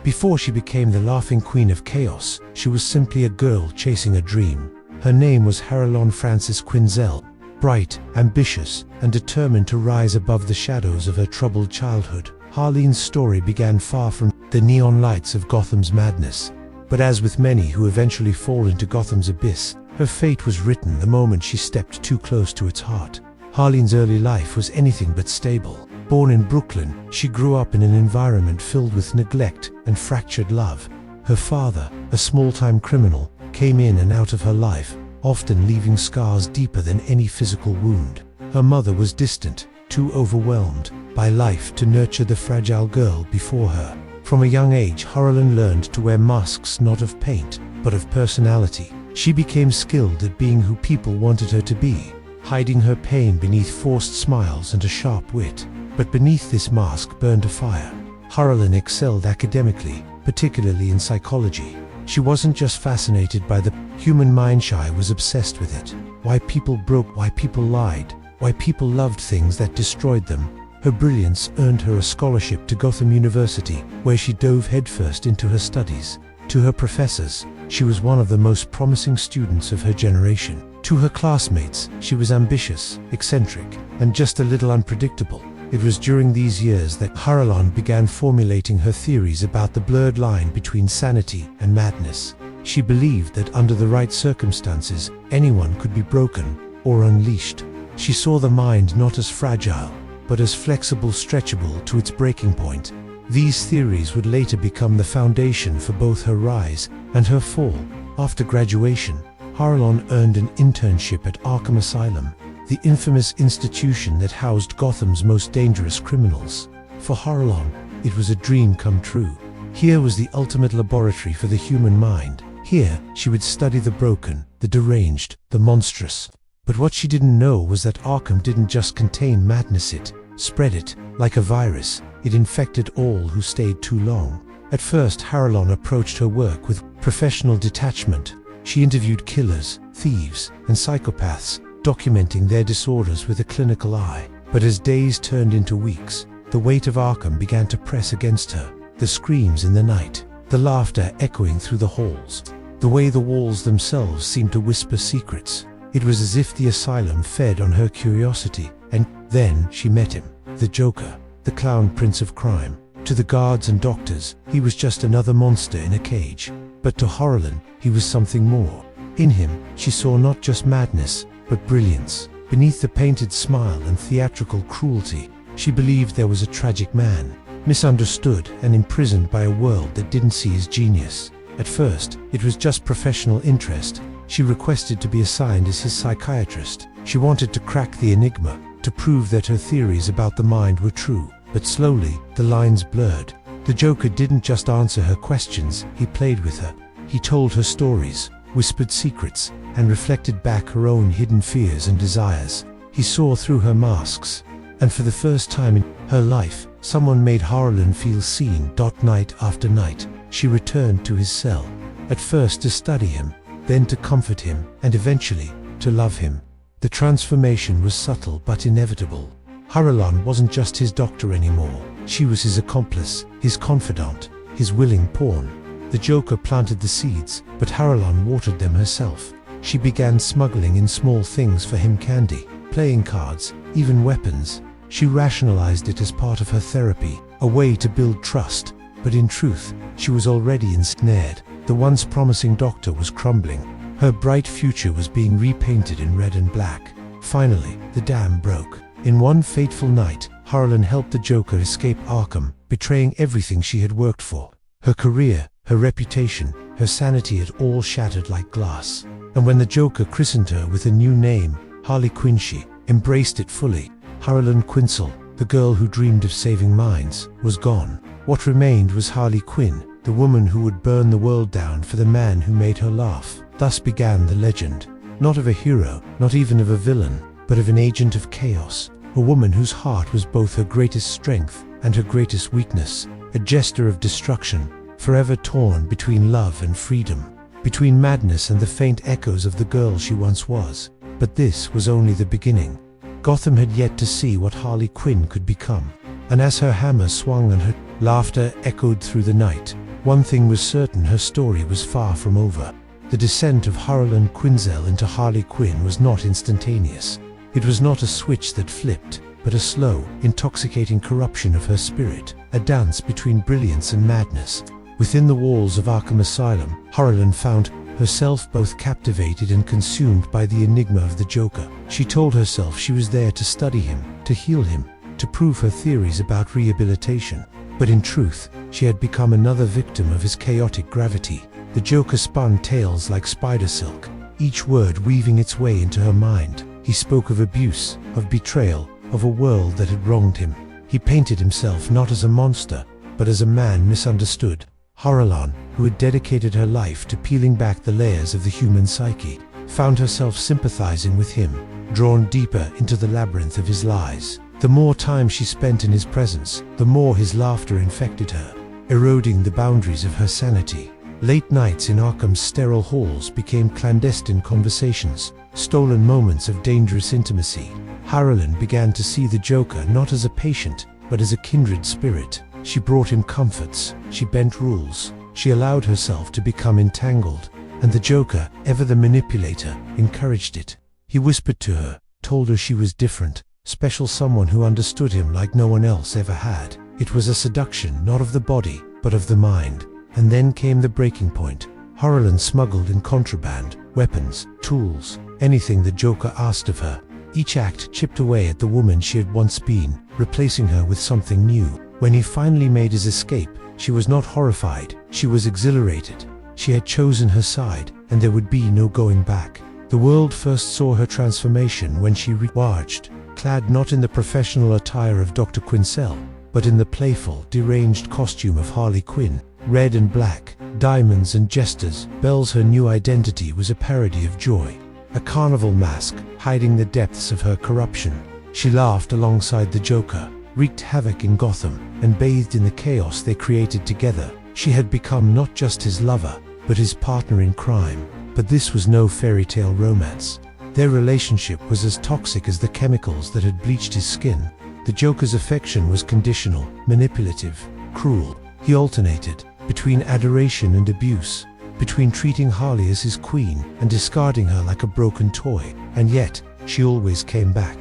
Before she became the laughing queen of chaos, she was simply a girl chasing a dream. Her name was Harley Frances Quinzel, bright, ambitious, and determined to rise above the shadows of her troubled childhood. Harleen's story began far from the neon lights of Gotham's madness. But as with many who eventually fall into Gotham's abyss, her fate was written the moment she stepped too close to its heart. Harleen's early life was anything but stable. Born in Brooklyn, she grew up in an environment filled with neglect and fractured love. Her father, a small-time criminal, came in and out of her life, often leaving scars deeper than any physical wound. Her mother was distant, too overwhelmed by life to nurture the fragile girl before her. From a young age, Harley learned to wear masks not of paint, but of personality. She became skilled at being who people wanted her to be, hiding her pain beneath forced smiles and a sharp wit. But beneath this mask burned a fire. Harley excelled academically, particularly in psychology. She wasn't just fascinated by the human mind, she was obsessed with it. Why people broke, why people lied, why people loved things that destroyed them. Her brilliance earned her a scholarship to Gotham University, where she dove headfirst into her studies. To her professors, she was one of the most promising students of her generation. To her classmates, she was ambitious, eccentric, and just a little unpredictable. It was during these years that Harley began formulating her theories about the blurred line between sanity and madness. She believed that under the right circumstances, anyone could be broken or unleashed. She saw the mind not as fragile, but as flexible, stretchable to its breaking point. These theories would later become the foundation for both her rise and her fall. After graduation, Harley earned an internship at Arkham Asylum, the infamous institution that housed Gotham's most dangerous criminals. For Harley, it was a dream come true. Here was the ultimate laboratory for the human mind. Here, she would study the broken, the deranged, the monstrous. But what she didn't know was that Arkham didn't just contain madness, it spread it like a virus. It infected all who stayed too long. At first, Harley approached her work with professional detachment. She interviewed killers, thieves, and psychopaths, documenting their disorders with a clinical eye. But as days turned into weeks, the weight of Arkham began to press against her. The screams in the night, the laughter echoing through the halls, the way the walls themselves seemed to whisper secrets. It was as if the asylum fed on her curiosity. And then she met him, the Joker, the clown prince of crime. To the guards and doctors, he was just another monster in a cage. But to Harley, he was something more. In him, she saw not just madness, but brilliance. Beneath the painted smile and theatrical cruelty, she believed there was a tragic man, misunderstood and imprisoned by a world that didn't see his genius. At first, it was just professional interest. She requested to be assigned as his psychiatrist. She wanted to crack the enigma, to prove that her theories about the mind were true. But slowly, the lines blurred. The Joker didn't just answer her questions, he played with her. He told her stories, whispered secrets, and reflected back her own hidden fears and desires. He saw through her masks. And for the first time in her life, someone made Harley feel seen. Night after night, she returned to his cell. At first to study him, then to comfort him, and eventually, to love him. The transformation was subtle but inevitable. Harley wasn't just his doctor anymore. She was his accomplice, his confidant, his willing pawn. The Joker planted the seeds, but Harley watered them herself. She began smuggling in small things for him: candy, playing cards, even weapons. She rationalized it as part of her therapy, a way to build trust. But in truth, she was already ensnared. The once promising doctor was crumbling. Her bright future was being repainted in red and black. Finally, the dam broke. In one fateful night, Harley helped the Joker escape Arkham, betraying everything she had worked for. Her career, her reputation, her sanity had all shattered like glass. And when the Joker christened her with a new name, Harley Quinn, she embraced it fully. Harley Quinzel, the girl who dreamed of saving minds, was gone. What remained was Harley Quinn, the woman who would burn the world down for the man who made her laugh. Thus began the legend, not of a hero, not even of a villain, but of an agent of chaos, a woman whose heart was both her greatest strength and her greatest weakness, a jester of destruction, forever torn between love and freedom, between madness and the faint echoes of the girl she once was. But this was only the beginning. Gotham had yet to see what Harley Quinn could become. And as her hammer swung and her laughter echoed through the night, one thing was certain: her story was far from over. The descent of Harley Quinn into Harley Quinn was not instantaneous. It was not a switch that flipped, but a slow, intoxicating corruption of her spirit, a dance between brilliance and madness. Within the walls of Arkham Asylum, Harley found herself both captivated and consumed by the enigma of the Joker. She told herself she was there to study him, to heal him, to prove her theories about rehabilitation. But in truth, she had become another victim of his chaotic gravity. The Joker spun tales like spider silk, each word weaving its way into her mind. He spoke of abuse, of betrayal, of a world that had wronged him. He painted himself not as a monster, but as a man misunderstood. Harley, who had dedicated her life to peeling back the layers of the human psyche, found herself sympathizing with him, drawn deeper into the labyrinth of his lies. The more time she spent in his presence, the more his laughter infected her, eroding the boundaries of her sanity. Late nights in Arkham's sterile halls became clandestine conversations, stolen moments of dangerous intimacy. Harley began to see the Joker not as a patient, but as a kindred spirit. She brought him comforts, she bent rules, she allowed herself to become entangled, and the Joker, ever the manipulator, encouraged it. He whispered to her, told her she was different, special, someone who understood him like no one else ever had. It was a seduction not of the body, but of the mind. And then came the breaking point. Harley smuggled in contraband, weapons, tools, anything the Joker asked of her. Each act chipped away at the woman she had once been, replacing her with something new. When he finally made his escape, she was not horrified, she was exhilarated. She had chosen her side, and there would be no going back. The world first saw her transformation when she re-emerged, clad not in the professional attire of Dr. Quinzel, but in the playful, deranged costume of Harley Quinn. Red and black, diamonds and jesters, bells. Her new identity was a parody of joy, a carnival mask hiding the depths of her corruption. She laughed alongside the Joker, wreaked havoc in Gotham, and bathed in the chaos they created together. She had become not just his lover, but his partner in crime. But this was no fairy tale romance. Their relationship was as toxic as the chemicals that had bleached his skin. The Joker's affection was conditional, manipulative, cruel. He alternated between adoration and abuse, between treating Harley as his queen and discarding her like a broken toy. And yet, she always came back.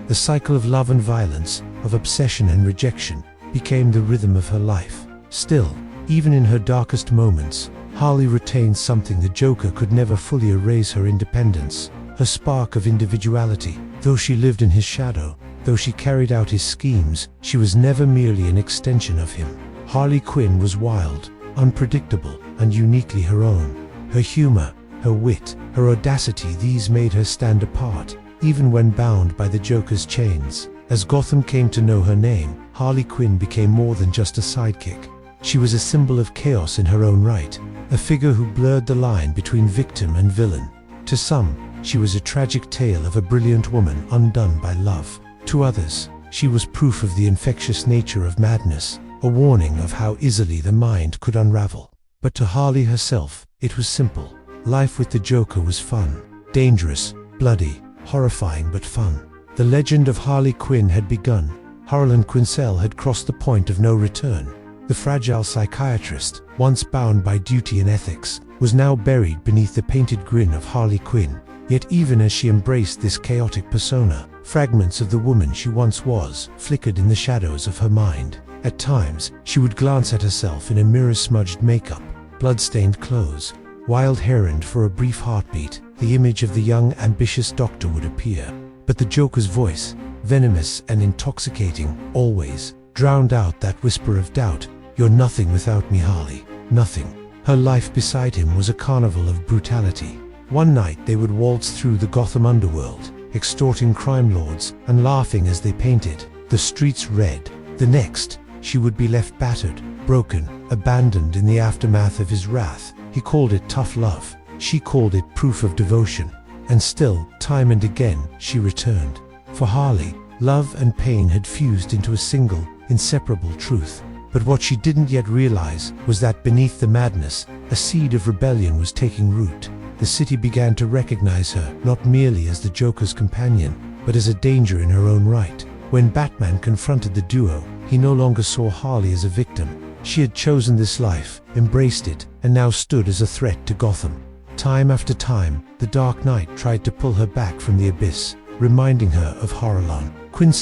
The cycle of love and violence, of obsession and rejection, became the rhythm of her life. Still, even in her darkest moments, Harley retained something the Joker could never fully erase: her independence, her spark of individuality. Though she lived in his shadow, though she carried out his schemes, she was never merely an extension of him. Harley Quinn was wild, unpredictable, and uniquely her own. Her humor, her wit, her audacity, these made her stand apart, even when bound by the Joker's chains. As Gotham came to know her name, Harley Quinn became more than just a sidekick. She was a symbol of chaos in her own right, a figure who blurred the line between victim and villain. To some, she was a tragic tale of a brilliant woman undone by love. To others, she was proof of the infectious nature of madness, a warning of how easily the mind could unravel. But to Harley herself, it was simple. Life with the Joker was fun. Dangerous, bloody, horrifying, but fun. The legend of Harley Quinn had begun. Harley Quinzel had crossed the point of no return. The fragile psychiatrist, once bound by duty and ethics, was now buried beneath the painted grin of Harley Quinn. Yet even as she embraced this chaotic persona, fragments of the woman she once was flickered in the shadows of her mind. At times, she would glance at herself in a mirror-smudged makeup, blood-stained clothes, wild hair, and for a brief heartbeat, the image of the young, ambitious doctor would appear. But the Joker's voice, venomous and intoxicating, always drowned out that whisper of doubt. "You're nothing without me, Harley. Nothing." Her life beside him was a carnival of brutality. One night they would waltz through the Gotham underworld, extorting crime lords and laughing as they painted the streets red. The next, she would be left battered, broken, abandoned in the aftermath of his wrath. He called it tough love. She called it proof of devotion. And still, time and again, she returned. For Harley, love and pain had fused into a single, inseparable truth. But what she didn't yet realize was that beneath the madness, a seed of rebellion was taking root. The city began to recognize her not merely as the Joker's companion, but as a danger in her own right. When Batman confronted the duo, he no longer saw Harley as a victim. She had chosen this life, embraced it, and now stood as a threat to Gotham. Time after time, the Dark Knight tried to pull her back from the abyss, reminding her of Harley Quinn,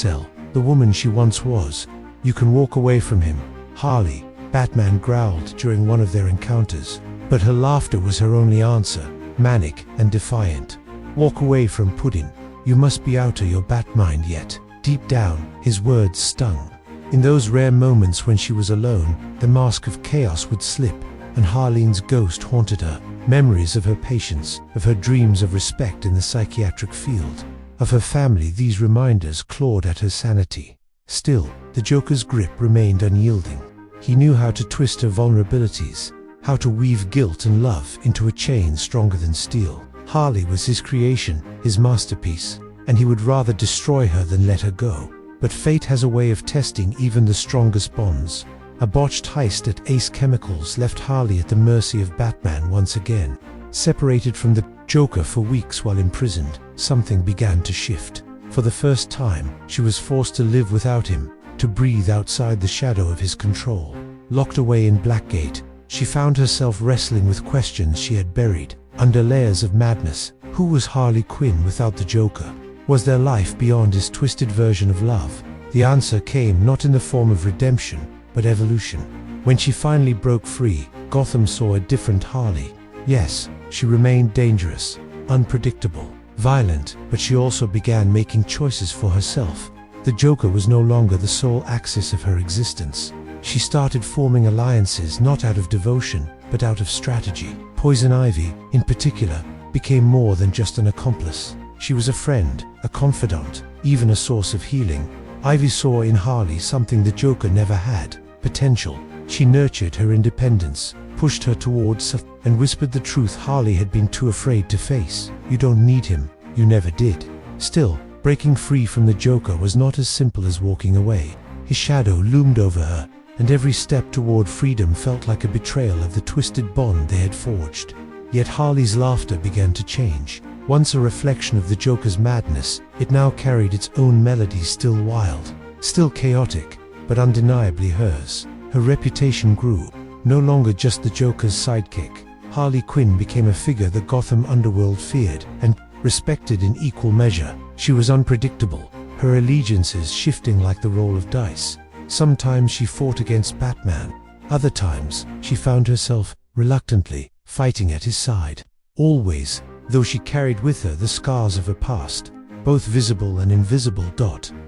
the woman she once was. "You can walk away from him, Harley," Batman growled during one of their encounters. But her laughter was her only answer, manic and defiant. "Walk away from Puddin'. You must be out of your Batmind yet." Deep down, his words stung. In those rare moments when she was alone, the mask of chaos would slip, and Harleen's ghost haunted her. Memories of her patience, of her dreams of respect in the psychiatric field, of her family, these reminders clawed at her sanity. Still, the Joker's grip remained unyielding. He knew how to twist her vulnerabilities, how to weave guilt and love into a chain stronger than steel. Harley was his creation, his masterpiece, and he would rather destroy her than let her go. But fate has a way of testing even the strongest bonds. A botched heist at Ace Chemicals left Harley at the mercy of Batman once again. Separated from the Joker for weeks while imprisoned, something began to shift. For the first time, she was forced to live without him, to breathe outside the shadow of his control. Locked away in Blackgate, she found herself wrestling with questions she had buried under layers of madness. Who was Harley Quinn without the Joker? Was there life beyond his twisted version of love? The answer came not in the form of redemption, but evolution. When she finally broke free, Gotham saw a different Harley. Yes, she remained dangerous, unpredictable, violent, but she also began making choices for herself. The Joker was no longer the sole axis of her existence. She started forming alliances not out of devotion, but out of strategy. Poison Ivy, in particular, became more than just an accomplice. She was a friend, a confidant, even a source of healing. Ivy saw in Harley something the Joker never had: potential. She nurtured her independence, pushed her towards and whispered the truth Harley had been too afraid to face. "You don't need him. You never did." Still, breaking free from the Joker was not as simple as walking away. His shadow loomed over her, and every step toward freedom felt like a betrayal of the twisted bond they had forged. Yet Harley's laughter began to change. Once a reflection of the Joker's madness, it now carried its own melody, still wild, still chaotic, but undeniably hers. Her reputation grew. No longer just the Joker's sidekick, Harley Quinn became a figure the Gotham underworld feared and respected in equal measure. She was unpredictable, her allegiances shifting like the roll of dice. Sometimes she fought against Batman, other times she found herself, reluctantly, fighting at his side. Always, though she carried with her the scars of her past, both visible and invisible.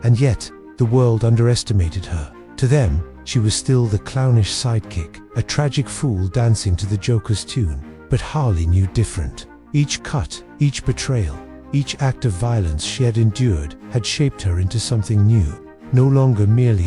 And yet, the world underestimated her. To them, she was still the clownish sidekick, a tragic fool dancing to the Joker's tune. But Harley knew different. Each cut, each betrayal, each act of violence she had endured had shaped her into something new. No longer merely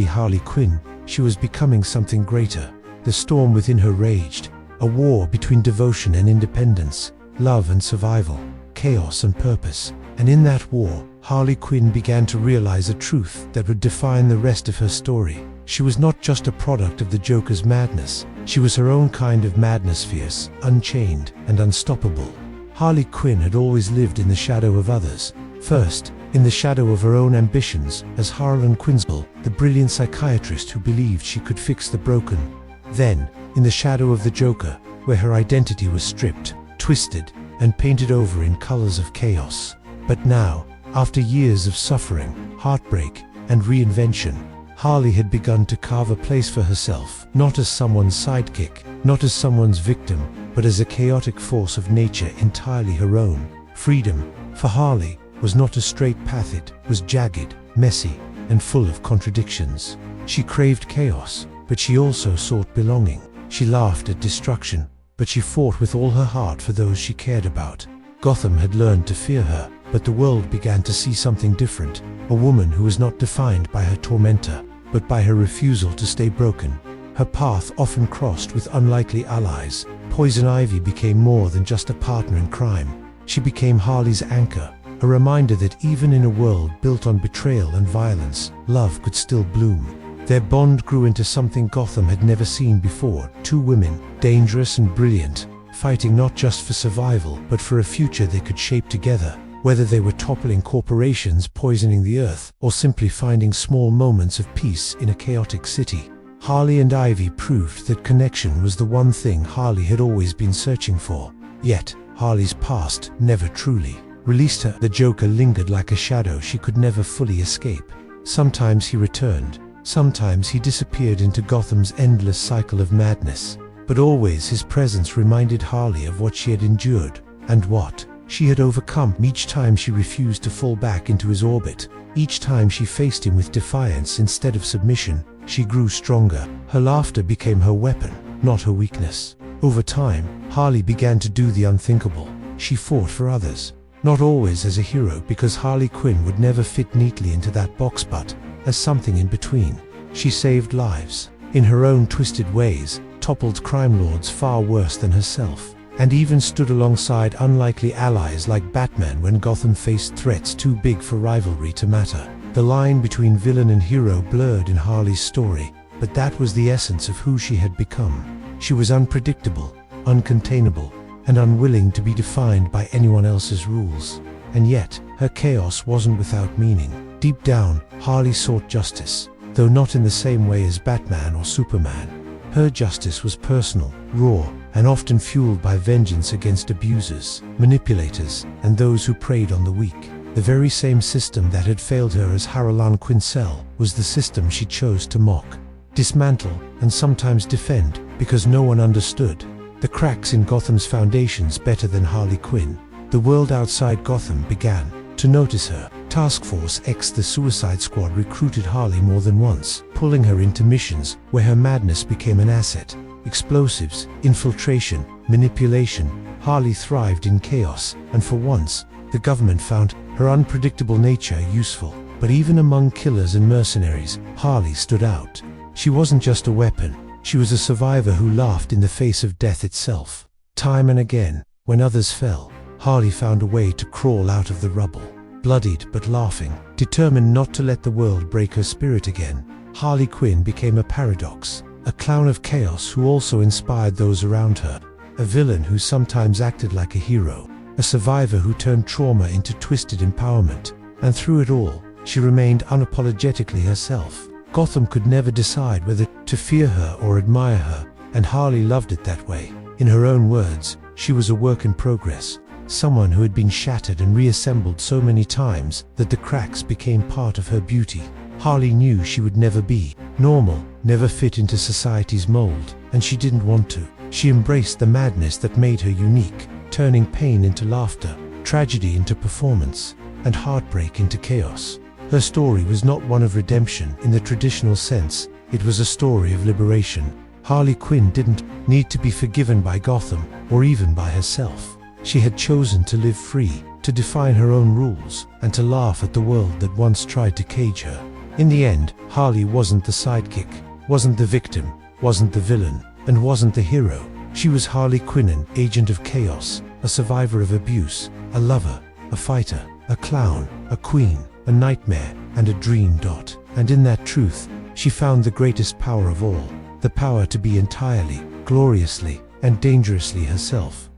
Harley Quinn, she was becoming something greater. The storm within her raged, a war between devotion and independence, love and survival, chaos and purpose. And in that war, Harley Quinn began to realize a truth that would define the rest of her story. She was not just a product of the Joker's madness. She was her own kind of madness, fierce, unchained, and unstoppable. Harley Quinn had always lived in the shadow of others. First, in the shadow of her own ambitions, as Harley Quinn, the brilliant psychiatrist who believed she could fix the broken. Then, in the shadow of the Joker, where her identity was stripped, twisted, and painted over in colors of chaos. But now, after years of suffering, heartbreak, and reinvention, Harley had begun to carve a place for herself, not as someone's sidekick, not as someone's victim, but as a chaotic force of nature entirely her own. Freedom, for Harley, was not a straight path. It was jagged, messy, and full of contradictions. She craved chaos, but she also sought belonging. She laughed at destruction, but she fought with all her heart for those she cared about. Gotham had learned to fear her, but the world began to see something different. A woman who was not defined by her tormentor, but by her refusal to stay broken. Her path often crossed with unlikely allies. Poison Ivy became more than just a partner in crime. She became Harley's anchor, a reminder that even in a world built on betrayal and violence, love could still bloom. Their bond grew into something Gotham had never seen before. Two women, dangerous and brilliant, fighting not just for survival, but for a future they could shape together. Whether they were toppling corporations, poisoning the earth, or simply finding small moments of peace in a chaotic city, Harley and Ivy proved that connection was the one thing Harley had always been searching for. Yet, Harley's past never truly released her. The Joker lingered like a shadow she could never fully escape. Sometimes he returned, sometimes he disappeared into Gotham's endless cycle of madness. But always his presence reminded Harley of what she had endured, and what she had overcome. Each time she refused to fall back into his orbit, each time she faced him with defiance instead of submission, she grew stronger. Her laughter became her weapon, not her weakness. Over time, Harley began to do the unthinkable. She fought for others. Not always as a hero, because Harley Quinn would never fit neatly into that box, but as something in between. She saved lives, in her own twisted ways, toppled crime lords far worse than herself, and even stood alongside unlikely allies like Batman when Gotham faced threats too big for rivalry to matter. The line between villain and hero blurred in Harley's story, but that was the essence of who she had become. She was unpredictable, uncontainable, and unwilling to be defined by anyone else's rules. And yet, her chaos wasn't without meaning. Deep down, Harley sought justice, though not in the same way as Batman or Superman. Her justice was personal, raw, and often fueled by vengeance against abusers, manipulators, and those who preyed on the weak. The very same system that had failed her as Harley Quinn was the system she chose to mock, dismantle, and sometimes defend, because no one understood the cracks in Gotham's foundations better than Harley Quinn. The world outside Gotham began to notice her. Task Force X, the Suicide Squad, recruited Harley more than once, pulling her into missions where her madness became an asset. Explosives, infiltration, manipulation. Harley thrived in chaos, and for once, the government found her unpredictable nature useful. But even among killers and mercenaries, Harley stood out. She wasn't just a weapon, she was a survivor who laughed in the face of death itself. Time and again, when others fell, Harley found a way to crawl out of the rubble. Bloodied but laughing, determined not to let the world break her spirit again, Harley Quinn became a paradox, a clown of chaos who also inspired those around her, a villain who sometimes acted like a hero, a survivor who turned trauma into twisted empowerment, and through it all, she remained unapologetically herself. Gotham could never decide whether to fear her or admire her, and Harley loved it that way. In her own words, she was a work in progress, someone who had been shattered and reassembled so many times that the cracks became part of her beauty. Harley knew she would never be normal, never fit into society's mold, and she didn't want to. She embraced the madness that made her unique, turning pain into laughter, tragedy into performance, and heartbreak into chaos. Her story was not one of redemption in the traditional sense, it was a story of liberation. Harley Quinn didn't need to be forgiven by Gotham, or even by herself. She had chosen to live free, to define her own rules, and to laugh at the world that once tried to cage her. In the end, Harley wasn't the sidekick, wasn't the victim, wasn't the villain, and wasn't the hero. She was Harley Quinn, an agent of chaos, a survivor of abuse, a lover, a fighter, a clown, a queen, a nightmare, and a dream. And in that truth, she found the greatest power of all, the power to be entirely, gloriously, and dangerously herself.